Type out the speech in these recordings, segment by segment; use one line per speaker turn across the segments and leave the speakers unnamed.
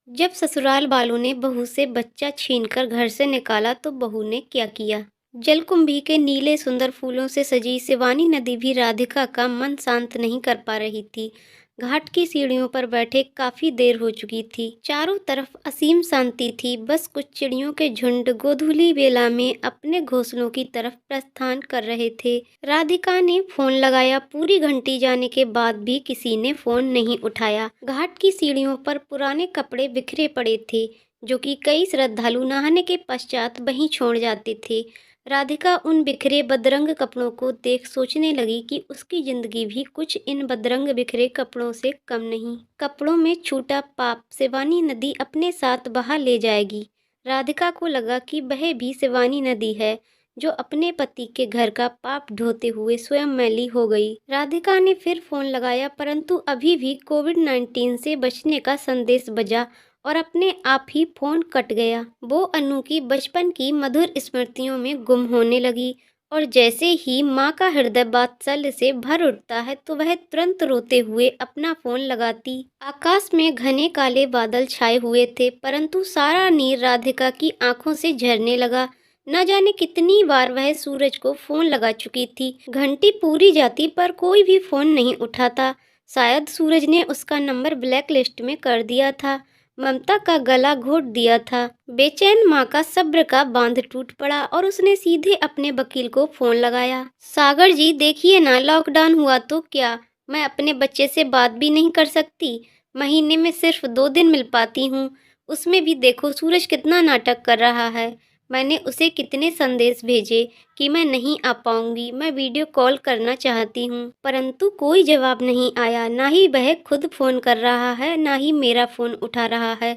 जब ससुराल वालों ने बहू से बच्चा छीनकर घर से निकाला तो बहू ने क्या किया। जलकुंभी के नीले सुंदर फूलों से सजी शिवानी नदी भी राधिका का मन शांत नहीं कर पा रही थी। घाट की सीढ़ियों पर बैठे काफी देर हो चुकी थी। चारों तरफ असीम शांति थी। बस कुछ चिड़ियों के झुंड गोधूली बेला में अपने घोंसलों की तरफ प्रस्थान कर रहे थे। राधिका ने फोन लगाया। पूरी घंटी जाने के बाद भी किसी ने फोन नहीं उठाया। घाट की सीढ़ियों पर पुराने कपड़े बिखरे पड़े थे, जो कि कई श्रद्धालु नहाने के पश्चात वहीं छोड़ जाते थे। राधिका उन बिखरे बदरंग कपड़ों को देख सोचने लगी कि उसकी जिंदगी भी कुछ इन बदरंग बिखरे कपड़ों से कम नहीं। कपड़ों में छूटा पाप शिवानी नदी अपने साथ बहा ले जाएगी। राधिका को लगा कि वह भी शिवानी नदी है, जो अपने पति के घर का पाप ढोते हुए स्वयं मैली हो गई। राधिका ने फिर फोन लगाया, परंतु अभी भी कोविड-19 से बचने का संदेश बजा और अपने आप ही फोन कट गया। वो अनु की बचपन की मधुर स्मृतियों में गुम होने लगी और जैसे ही माँ का हृदय वात्सल्य से भर उठता है तो वह तुरंत रोते हुए अपना फोन लगाती। आकाश में घने काले बादल छाए हुए थे, परंतु सारा नीर राधिका की आंखों से झरने लगा। न जाने कितनी बार वह सूरज को फोन लगा चुकी थी। घंटी पूरी जाती पर कोई भी फोन नहीं उठाता। शायद सूरज ने उसका नंबर ब्लैक लिस्ट में कर दिया था, ममता का गला घोट दिया था। बेचैन माँ का सब्र का बांध टूट पड़ा और उसने सीधे अपने वकील को फोन लगाया। सागर जी देखिए ना, लॉकडाउन हुआ तो क्या, मैं अपने बच्चे से बात भी नहीं कर सकती। महीने में सिर्फ 2 दिन मिल पाती हूँ, उसमें भी देखो सूरज कितना नाटक कर रहा है। मैंने उसे कितने संदेश भेजे कि मैं नहीं आ पाऊंगी, मैं वीडियो कॉल करना चाहती हूँ, परंतु कोई जवाब नहीं आया। ना ही वह खुद फोन कर रहा है, ना ही मेरा फोन उठा रहा है।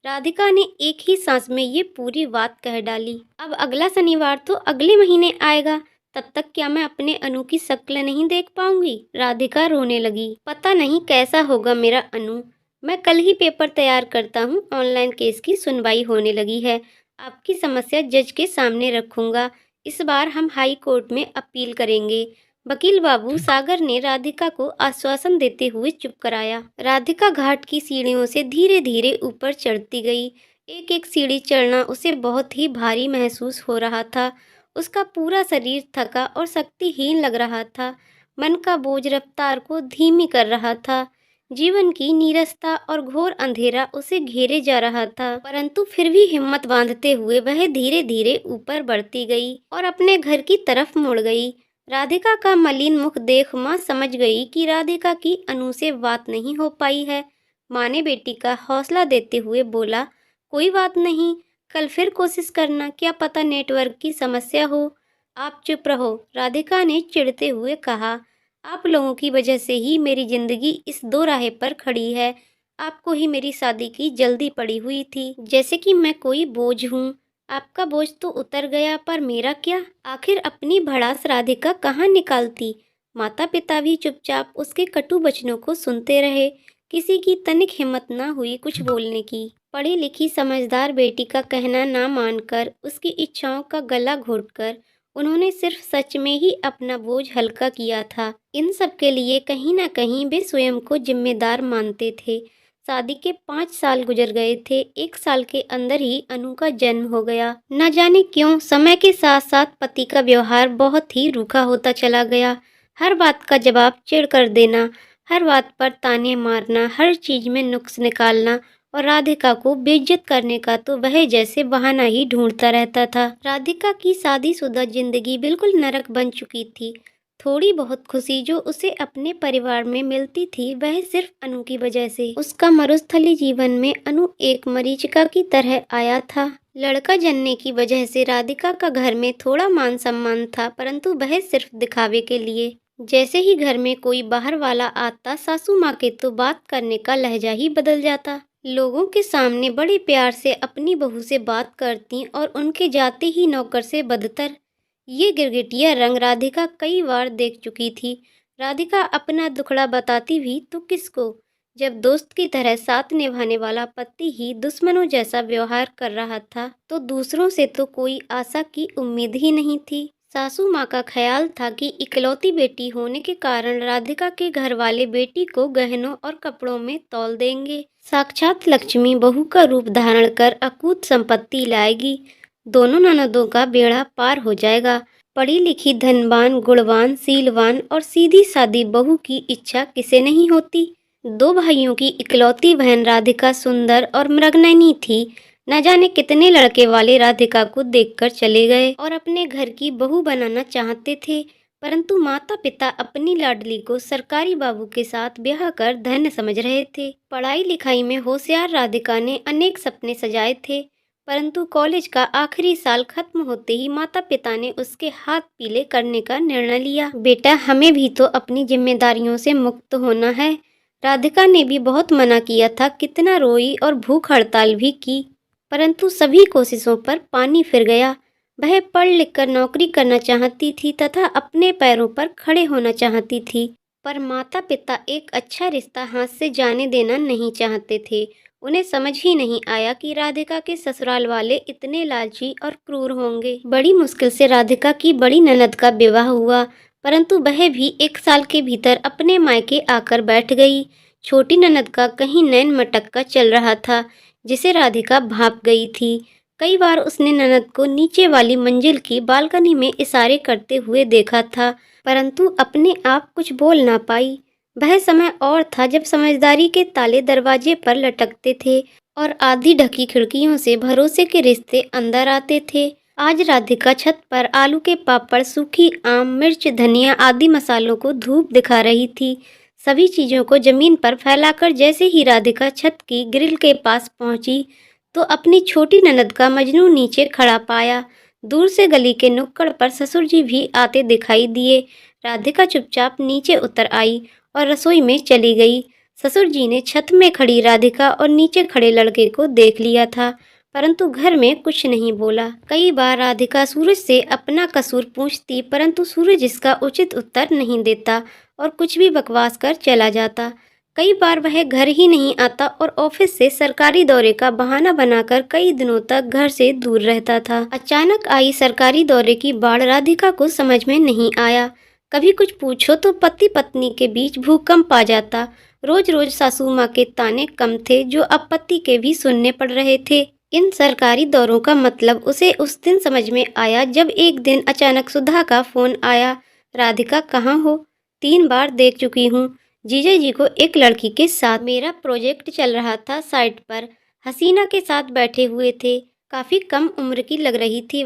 राधिका ने एक ही सांस में ये पूरी बात कह डाली। अब अगला शनिवार तो अगले महीने आएगा, तब तक क्या मैं अपने अनु की शक्ल नहीं देख पाऊंगी। राधिका रोने लगी। पता नहीं कैसा होगा मेरा अनु। मैं कल ही पेपर तैयार करता हूँ, ऑनलाइन केस की सुनवाई होने लगी है। आपकी समस्या जज के सामने रखूंगा। इस बार हम हाई कोर्ट में अपील करेंगे। वकील बाबू, सागर ने राधिका को आश्वासन देते हुए चुप कराया। राधिका घाट की सीढ़ियों से धीरे धीरे ऊपर चढ़ती गई। एक एक सीढ़ी चढ़ना उसे बहुत ही भारी महसूस हो रहा था। उसका पूरा शरीर थका और शक्तिहीन लग रहा था। मन का बोझ रफ्तार को धीमी कर रहा था। जीवन की नीरसता और घोर अंधेरा उसे घेरे जा रहा था, परंतु फिर भी हिम्मत बांधते हुए वह धीरे धीरे ऊपर बढ़ती गई और अपने घर की तरफ मुड़ गई। राधिका का मलिन मुख देख माँ समझ गई कि राधिका की अनु से बात नहीं हो पाई है। माँ ने बेटी का हौसला देते हुए बोला, कोई बात नहीं, कल फिर कोशिश करना, क्या पता नेटवर्क की समस्या हो। आप चुप रहो, राधिका ने चिढ़ते हुए कहा। आप लोगों की वजह से ही मेरी जिंदगी इस दो राहे पर खड़ी है। आपको ही मेरी शादी की जल्दी पड़ी हुई थी, जैसे कि मैं कोई बोझ हूँ। आपका बोझ तो उतर गया, पर मेरा क्या। आखिर अपनी भड़ास राधिका कहाँ निकालती। माता पिता भी चुपचाप उसके कटु वचनों को सुनते रहे। किसी की तनिक हिम्मत न हुई कुछ बोलने की। पढ़ी लिखी समझदार बेटी का कहना ना मानकर, उसकी इच्छाओं का गला घोटकर उन्होंने सिर्फ सच में ही अपना बोझ हल्का किया था। इन सब के लिए कहीं ना कहीं वे स्वयं को जिम्मेदार मानते थे। शादी के 5 साल गुजर गए थे। 1 साल के अंदर ही अनु का जन्म हो गया। न जाने क्यों समय के साथ साथ पति का व्यवहार बहुत ही रूखा होता चला गया। हर बात का जवाब चिढ़ कर देना, हर बात पर ताने मारना, हर चीज में नुक्स निकालना और राधिका को बेइज्जत करने का तो वह जैसे बहाना ही ढूंढता रहता था। राधिका की शादीशुदा जिंदगी बिल्कुल नरक बन चुकी थी। थोड़ी बहुत खुशी जो उसे अपने परिवार में मिलती थी, वह सिर्फ अनु की वजह से। उसका मरुस्थली जीवन में अनु एक मरीचिका की तरह आया था। लड़का जनने की वजह से राधिका का घर में थोड़ा मान सम्मान था, परंतु वह सिर्फ दिखावे के लिए। जैसे ही घर में कोई बाहर वाला आता, सासू माँ के तो बात करने का लहजा ही बदल जाता। लोगों के सामने बड़े प्यार से अपनी बहू से बात करती और उनके जाते ही नौकर से बदतर। ये गिरगिटिया रंग राधिका कई बार देख चुकी थी। राधिका अपना दुखड़ा बताती भी तो किसको, जब दोस्त की तरह साथ निभाने वाला पति ही दुश्मनों जैसा व्यवहार कर रहा था, तो दूसरों से तो कोई आशा की उम्मीद ही नहीं थी। सासू माँ का ख्याल था कि इकलौती बेटी होने के कारण राधिका के घर वाले बेटी को गहनों और कपड़ों में तौल देंगे। साक्षात लक्ष्मी बहू का रूप धारण कर अकूत संपत्ति लाएगी। दोनों ननदों का बेड़ा पार हो जाएगा। पढ़ी लिखी, धनवान, गुणवान, सीलवान और सीधी सादी बहू की इच्छा किसे नहीं होती। दो भाइयों की इकलौती बहन राधिका सुंदर और मृगनयनी थी। न जाने कितने लड़के वाले राधिका को देखकर चले गए और अपने घर की बहू बनाना चाहते थे, परंतु माता पिता अपनी लाडली को सरकारी बाबू के साथ ब्याह कर धन्य समझ रहे थे। पढ़ाई लिखाई में होशियार राधिका ने अनेक सपने सजाए थे, परंतु कॉलेज का आखिरी साल खत्म होते ही माता पिता ने उसके हाथ पीले करने का निर्णय लिया। बेटा, हमें भी तो अपनी जिम्मेदारियों से मुक्त होना है। राधिका ने भी बहुत मना किया था, कितना रोई और भूख हड़ताल भी की, परंतु सभी कोशिशों पर पानी फिर गया। वह पढ़ लिख कर नौकरी करना चाहती थी तथा अपने पैरों पर खड़े होना चाहती थी, पर माता पिता एक अच्छा रिश्ता हाथ से जाने देना नहीं चाहते थे। उन्हें समझ ही नहीं आया कि राधिका के ससुराल वाले इतने लालची और क्रूर होंगे। बड़ी मुश्किल से राधिका की बड़ी ननद का विवाह हुआ, परंतु वह भी 1 साल के भीतर अपने मायके आकर बैठ गई। छोटी ननद का कहीं नैन मटक्का चल रहा था, जिसे राधिका भाप गई थी। कई बार उसने ननद को नीचे वाली मंजिल की बालकनी में इशारे करते हुए देखा था, परंतु अपने आप कुछ बोल ना पाई। वह समय और था जब समझदारी के ताले दरवाजे पर लटकते थे और आधी ढकी खिड़कियों से भरोसे के रिश्ते अंदर आते थे। आज राधिका छत पर आलू के पापड़, सूखी आम, मिर्च, धनिया आदि मसालों को धूप दिखा रही थी। सभी चीजों को जमीन पर फैलाकर जैसे ही राधिका छत की ग्रिल के पास पहुंची, तो अपनी छोटी ननद का मजनू नीचे खड़ा पाया। दूर से गली के नुक्कड़ पर ससुर जी भी आते दिखाई दिए। राधिका चुपचाप नीचे उतर आई और रसोई में चली गई। ससुर जी ने छत में खड़ी राधिका और नीचे खड़े लड़के को देख लिया था, परंतु घर में कुछ नहीं बोला। कई बार राधिका सूरज से अपना कसूर पूछती, परंतु सूरज इसका उचित उत्तर नहीं देता और कुछ भी बकवास कर चला जाता। कई बार वह घर ही नहीं आता और ऑफिस से सरकारी दौरे का बहाना बनाकर कई दिनों तक घर से दूर रहता था। अचानक आई सरकारी दौरे की बाढ़ राधिका को समझ में नहीं आया। कभी कुछ पूछो तो पति पत्नी के बीच भूकंप आ जाता। रोज रोज सासू माँ के ताने कम थे, जो अब पति के भी सुनने पड़ रहे थे। इन सरकारी दौरों का मतलब उसे उस दिन समझ में आया जब एक दिन अचानक सुधा का फोन आया। राधिका कहाँ हो? 3 बार देख चुकी हूँ। जीजा जी को एक लड़की के साथ। मेरा प्रोजेक्ट चल रहा था साइट पर। हसीना के साथ बैठे हुए थे। काफी कम उम्र की लग रही थी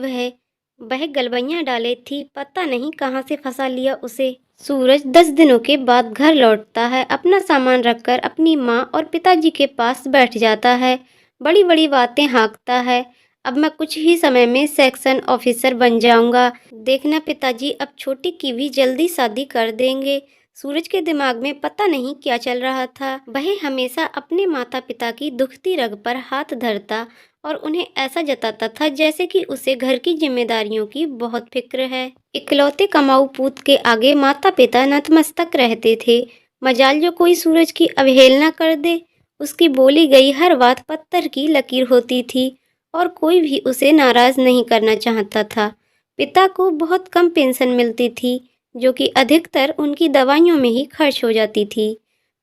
वह गलबैयां डाले थी, पता नहीं कहाँ से फंसा लिया उसे। सूरज 10 दिनों के बाद घर लौटता है। अपना सामान रखकर अपनी माँ और पिताजी के पास बैठ जाता है। बड़ी बड़ी बातें हाँकता है। अब मैं कुछ ही समय में सेक्शन ऑफिसर बन जाऊंगा। देखना पिताजी, अब छोटी की भी जल्दी शादी कर देंगे। सूरज के दिमाग में पता नहीं क्या चल रहा था। वह हमेशा अपने माता पिता की दुखती रग पर हाथ धरता और उन्हें ऐसा जताता था जैसे कि उसे घर की जिम्मेदारियों की बहुत फिक्र है। इकलौते कमाऊ पूत के आगे माता पिता नतमस्तक रहते थे। मजाल जो कोई सूरज की अवहेलना कर दे। उसकी बोली गई हर बात पत्थर की लकीर होती थी और कोई भी उसे नाराज नहीं करना चाहता था। पिता को बहुत कम पेंशन मिलती थी, जो कि अधिकतर उनकी दवाइयों में ही खर्च हो जाती थी।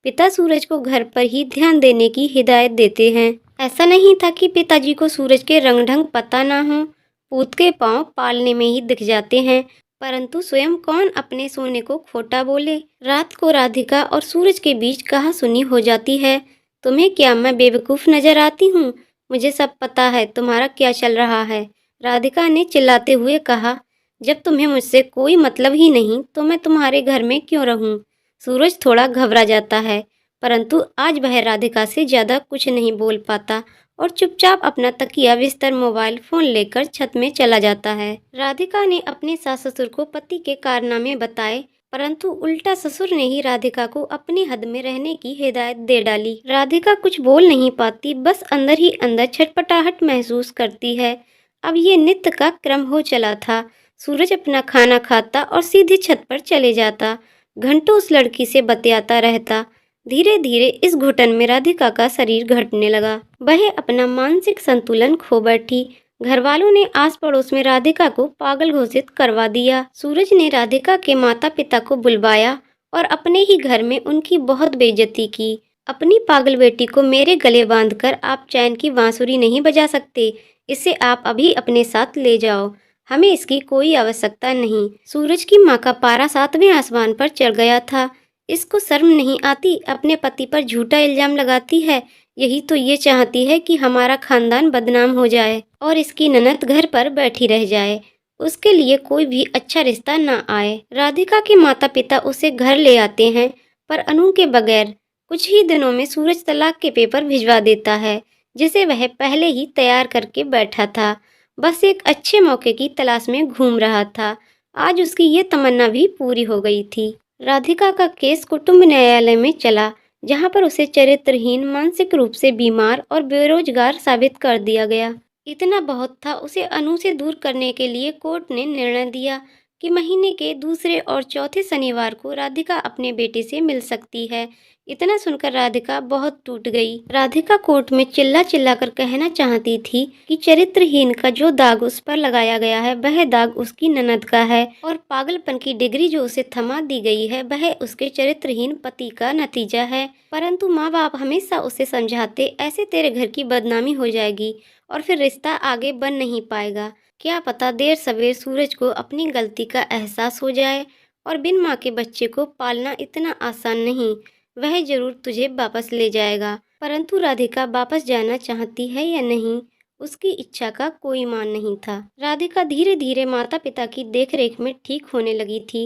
पिता सूरज को घर पर ही ध्यान देने की हिदायत देते हैं। ऐसा नहीं था कि पिताजी को सूरज के रंग ढंग पता ना हो। पूत के पांव पालने में ही दिख जाते हैं, परंतु स्वयं कौन अपने सोने को खोटा बोले। रात को राधिका और सूरज के बीच कहासुनी हो जाती है। तुम्हें क्या मैं बेवकूफ़ नजर आती हूँ? मुझे सब पता है तुम्हारा क्या चल रहा है, राधिका ने चिल्लाते हुए कहा। जब तुम्हें मुझसे कोई मतलब ही नहीं तो मैं तुम्हारे घर में क्यों रहूं? सूरज थोड़ा घबरा जाता है, परंतु आज वह राधिका से ज्यादा कुछ नहीं बोल पाता और चुपचाप अपना तकिया, बिस्तर, मोबाइल फोन लेकर छत में चला जाता है। राधिका ने अपने सास ससुर को पति के कारनामे बताए, परंतु उल्टा ससुर ने ही राधिका को अपनी हद में रहने की हिदायत दे डाली। राधिका कुछ बोल नहीं पाती, बस अंदर ही अंदर छटपटाहट महसूस करती है। अब ये नित्य का क्रम हो चला था। सूरज अपना खाना खाता और सीधे छत पर चले जाता। घंटों उस लड़की से बतियाता रहता। धीरे धीरे इस घुटन में राधिका का शरीर घटने लगा। वह अपना मानसिक संतुलन खो बैठी। घर वालों ने आस पड़ोस में राधिका को पागल घोषित करवा दिया। सूरज ने राधिका के माता पिता को बुलवाया और अपने ही घर में उनकी बहुत बेइज्जती की। अपनी पागल बेटी को मेरे गले बांधकर आप चैन की बांसुरी नहीं बजा सकते। इसे आप अभी अपने साथ ले जाओ। हमें इसकी कोई आवश्यकता नहीं। सूरज की माँ का पारा 7वें आसमान पर चढ़ गया था। इसको शर्म नहीं आती, अपने पति पर झूठा इल्जाम लगाती है। यही तो ये चाहती है कि हमारा खानदान बदनाम हो जाए और इसकी ननद घर पर बैठी रह जाए। उसके लिए कोई भी अच्छा रिश्ता न आए। राधिका के माता पिता उसे घर ले आते हैं, पर अनु के बगैर। कुछ ही दिनों में सूरज तलाक के पेपर भिजवा देता है, जिसे वह पहले ही तैयार करके बैठा था। बस एक अच्छे मौके की तलाश में घूम रहा था। आज उसकी ये तमन्ना भी पूरी हो गई थी। राधिका का केस कुटुंब न्यायालय में चला, जहां पर उसे चरित्रहीन, मानसिक रूप से बीमार और बेरोजगार साबित कर दिया गया। इतना बहुत था, उसे अनु से दूर करने के लिए कोर्ट ने निर्णय दिया कि महीने के दूसरे और चौथे शनिवार को राधिका अपने बेटे से मिल सकती है। इतना सुनकर राधिका बहुत टूट गई। राधिका कोर्ट में चिल्ला चिल्ला कर कहना चाहती थी कि चरित्रहीन का जो दाग उस पर लगाया गया है, वह दाग उसकी ननद का है, और पागलपन की डिग्री जो उसे थमा दी गई है, वह उसके चरित्रहीन पति का नतीजा है। परंतु माँ बाप हमेशा उसे समझाते, ऐसे तेरे घर की बदनामी हो जाएगी और फिर रिश्ता आगे बन नहीं पाएगा। क्या पता देर सवेर सूरज को अपनी गलती का एहसास हो जाए और बिन माँ के बच्चे को पालना इतना आसान नहीं। वह जरूर तुझे वापस ले जाएगा। परंतु राधिका वापस जाना चाहती है या नहीं, उसकी इच्छा का कोई मान नहीं था। राधिका धीरे धीरे माता पिता की देखरेख में ठीक होने लगी थी।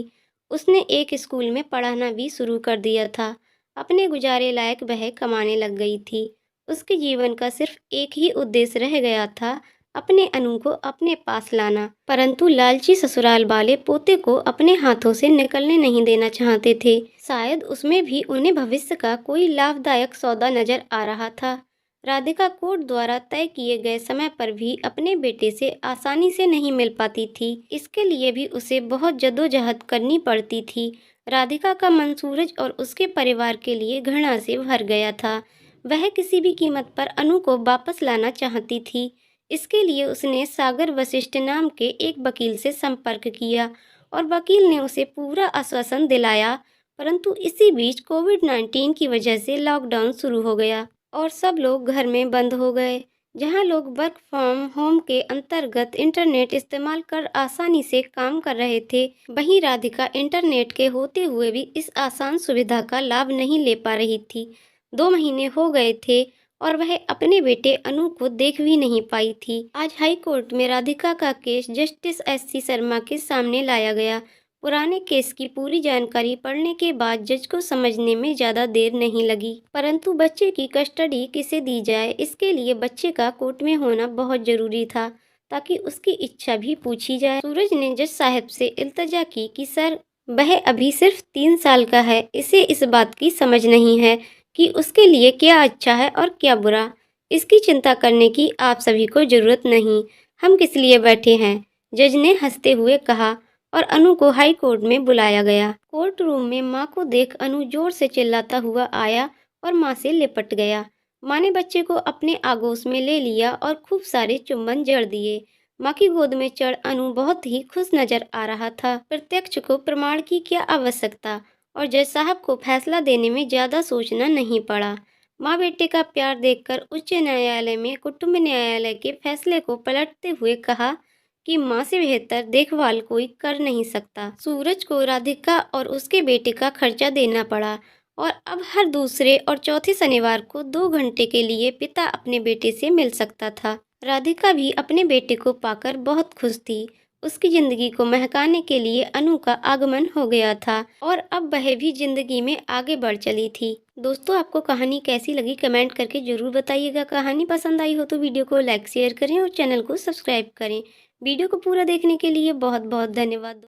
उसने एक स्कूल में पढ़ाना भी शुरू कर दिया था। अपने गुजारे लायक वह कमाने लग गई थी। उसके जीवन का सिर्फ एक ही उद्देश्य रह गया था, अपने अनु को अपने पास लाना। परंतु लालची ससुराल वाले पोते को अपने हाथों से निकलने नहीं देना चाहते थे। शायद उसमें भी उन्हें भविष्य का कोई लाभदायक सौदा नजर आ रहा था। राधिका कोर्ट द्वारा तय किए गए समय पर भी अपने बेटे से आसानी से नहीं मिल पाती थी। इसके लिए भी उसे बहुत जद्दोजहद करनी पड़ती थी। राधिका का मन सूरज और उसके परिवार के लिए घृणा से भर गया था। वह किसी भी कीमत पर अनु को वापस लाना चाहती थी। इसके लिए उसने सागर वशिष्ठ नाम के एक वकील से संपर्क किया और वकील ने उसे पूरा आश्वासन दिलाया। परंतु इसी बीच कोविड-19 की वजह से लॉकडाउन शुरू हो गया और सब लोग घर में बंद हो गए। जहां लोग वर्क फ्रॉम होम के अंतर्गत इंटरनेट इस्तेमाल कर आसानी से काम कर रहे थे, वहीं राधिका इंटरनेट के होते हुए भी इस आसान सुविधा का लाभ नहीं ले पा रही थी। 2 महीने हो गए थे और वह अपने बेटे अनु को देख भी नहीं पाई थी। आज हाई कोर्ट में राधिका का केस जस्टिस एस.सी. शर्मा के सामने लाया गया। पुराने केस की पूरी जानकारी पढ़ने के बाद जज को समझने में ज्यादा देर नहीं लगी। परंतु बच्चे की कस्टडी किसे दी जाए, इसके लिए बच्चे का कोर्ट में होना बहुत जरूरी था, ताकि उसकी इच्छा भी पूछी जाए। सूरज ने जज साहब से इल्तजा की कि सर, वह अभी सिर्फ 3 साल का है। इसे इस बात की समझ नहीं है कि उसके लिए क्या अच्छा है और क्या बुरा। इसकी चिंता करने की आप सभी को जरूरत नहीं। हम किस लिए बैठे हैं? जज ने हंसते हुए कहा और अनु को हाई कोर्ट में बुलाया गया। कोर्ट रूम में माँ को देख अनु जोर से चिल्लाता हुआ आया और माँ से लिपट गया। माँ ने बच्चे को अपने आगोश में ले लिया और खूब सारे चुम्बन जड़ दिए। माँ की गोद में चढ़ अनु बहुत ही खुश नजर आ रहा था। प्रत्यक्ष को प्रमाण की क्या आवश्यकता, और जज साहब को फैसला देने में ज्यादा सोचना नहीं पड़ा। माँ बेटे का प्यार देखकर उच्च न्यायालय में कुटुंब न्यायालय के फैसले को पलटते हुए कहा कि माँ से बेहतर देखभाल कोई कर नहीं सकता। सूरज को राधिका और उसके बेटे का खर्चा देना पड़ा और अब हर दूसरे और चौथे शनिवार को 2 घंटे के लिए पिता अपने बेटे से मिल सकता था। राधिका भी अपने बेटे को पाकर बहुत खुश थी। उसकी जिंदगी को महकाने के लिए अनु का आगमन हो गया था और अब वह भी जिंदगी में आगे बढ़ चली थी। दोस्तों, आपको कहानी कैसी लगी कमेंट करके जरूर बताइएगा। कहानी पसंद आई हो तो वीडियो को लाइक शेयर करें और चैनल को सब्सक्राइब करें। वीडियो को पूरा देखने के लिए बहुत बहुत धन्यवाद।